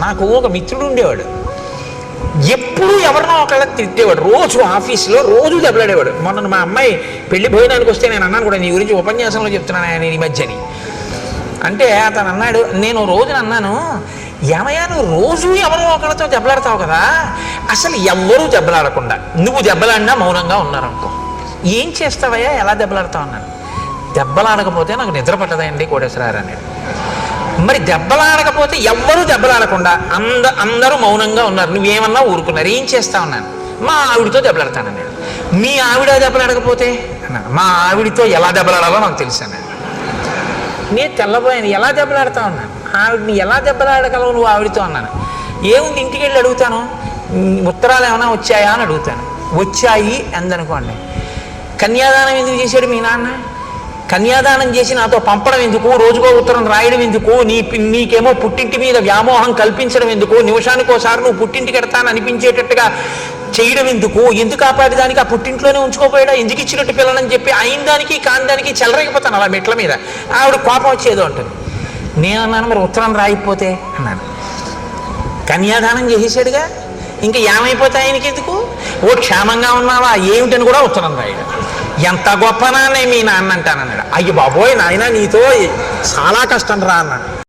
నాకు ఒక మిత్రుడు ఉండేవాడు, ఎప్పుడు ఎవరినో ఒకళ్ళ తిట్టేవాడు, రోజు ఆఫీస్లో రోజు దెబ్బలాడేవాడు. మొన్న మా అమ్మాయి పెళ్లి భోజనానికి వస్తే నేను అన్నాను కూడా, నీ గురించి ఉపన్యాసంలో చెప్తున్నాను ఆయన ఈ మధ్యని. అంటే అతను అన్నాడు, నేను రోజున అన్నాను, ఏమయ్యా నువ్వు రోజు ఎవరో ఒకరితో దెబ్బలాడతావు కదా, అసలు ఎవ్వరూ దెబ్బలాడకుండా నువ్వు దెబ్బలాడినా మౌనంగా ఉన్నారనుకో, ఏం చేస్తావయ్యా, ఎలా దెబ్బలాడతావు అన్నాను. దెబ్బలాడకపోతే నాకు నిద్ర పట్టదండి కోటేశ్వరారు అన్నాడు. మరి దెబ్బలాడకపోతే ఎవ్వరూ దెబ్బలాడకుండా అందరూ మౌనంగా ఉన్నారు, నువ్వేమన్నా ఊరుకున్నారు, ఏం చేస్తావు అన్నాను. మా ఆవిడితో దెబ్బలాడతానన్నాడు. మీ ఆవిడ దెబ్బలాడకపోతే అన్నాను. మా ఆవిడితో ఎలా దెబ్బలాడాలో నాకు తెలుసు అన్నాడు. నేను తెల్లబోయాను, ఎలా దెబ్బలాడతావు అన్నాను. ఆవిడని ఎలా దెబ్బలాడగలవు నువ్వు ఆవిడతో అన్నాను. ఏముంది, ఇంటికి వెళ్ళి అడుగుతాను, ఉత్తరాలు ఏమైనా వచ్చాయా అని అడుగుతాను. వచ్చాయి అందనుకోండి. కన్యాదానం ఎందుకు చేశాడు మీ నాన్న, కన్యాదానం చేసి నాతో పంపడం ఎందుకు, రోజుకో ఉత్తరం రాయడం ఎందుకు, నీకేమో పుట్టింటి మీద వ్యామోహం కల్పించడం ఎందుకు, నిమిషానికి ఒకసారి నువ్వు పుట్టింటికి ఎడతాను అనిపించేటట్టుగా చేయడం ఎందుకు, ఎందుకు ఆపాటి దానికి ఆ పుట్టింట్లోనే ఉంచుకోపోయాడా, ఎందుకు ఇచ్చినట్టు పిల్లలని చెప్పి అయిన దానికి కాని దానికి చెలరేగిపోతాను అలా మెట్ల మీద. ఆవిడ కోపం వచ్చేదో ఉంటుంది. నేను అన్నాను, మరి ఉత్తరం రాయిపోతే అన్నాను. కన్యాదానం చేసేసాడుగా, ఇంకా ఏమైపోతాయి ఆయనకి ఎందుకు, ఓ క్షేమంగా ఉన్నావా ఏమిటని కూడా ఉత్తరం రాయడం. ఎంత గొప్ప నాన్నే మీ నాన్న అంటానన్నాడు. అయ్యి బాబోయ్ నాయన నీతో చాలా కష్టం రా అన్నాడు.